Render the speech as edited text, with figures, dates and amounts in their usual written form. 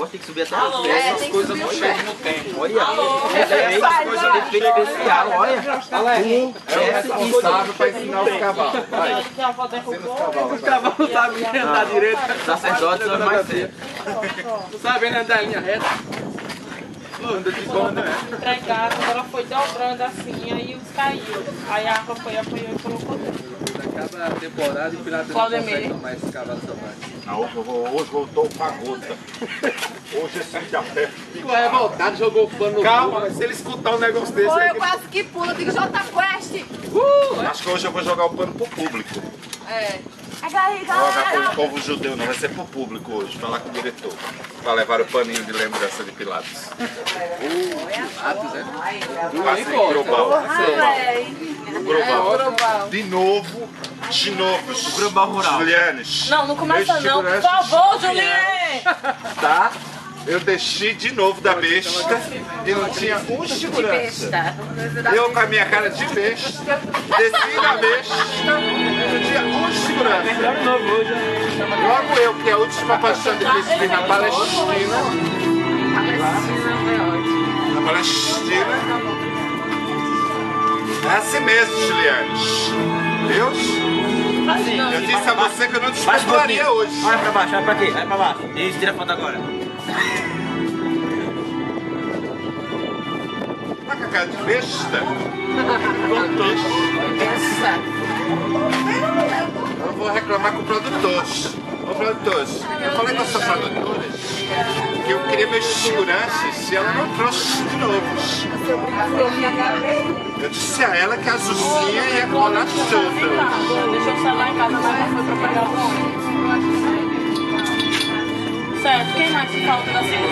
tem que subir até Alô, essas coisas não chegam no tempo. Olha, essas coisas de efeito especial, olha. É responsável para ensinar os cavalos. Vai. Os cavalos não sabem andar direito. Sacerdotes são mais sérios. Não sabem andar em linha reta. Anda de banda, né? Entrar em casa, ela foi dobrando assim, aí os caiu. Aí a água foi, apanhou e colocou dentro. Acaba a temporada e o Pilatos não consegue tomar esses cavalos selvagens. Hoje voltou pra gota. Hoje esse de a pé. Ficou revoltado, jogou o pano no Calma, mas se ele escutar um negócio desse Pô, aí. eu quase que pulo, eu digo Jota Quest. Acho que hoje eu vou jogar o pano pro público. É. Não vai jogar pro povo judeu, não. Vai ser pro público hoje. Falar com o diretor. Pra levar o paninho de lembrança de Pilatos. Pilatos, né? Quase global. Global. Global. De novo. O global rural. Julianes. Não começa não, por favor, Juliane! Tá? Eu desci de novo da besta e não tinha um segurança. Eu com a minha cara de besta, desci da besta e não tinha um segurança. Logo eu, que é a última paixão de Cristo na Palestina. Na Palestina. É assim mesmo, Julianes. Deus? Eu disse a você que eu não desculparia hoje. Olha pra baixo, olha pra aqui, olha pra baixo. Isso, tira a foto agora. Tá com a cara de besta? Eu vou reclamar com o produtor. Ô produtor, eu falei com a sua produtora que eu queria meus seguranças e ela não trouxe de novo. Eu disse a ela que a Zuzinha ia colar solta. Deixa eu sair lá em casa, mas não foi pra pegar o ônibus. Certo, quem mais que falta na segunda?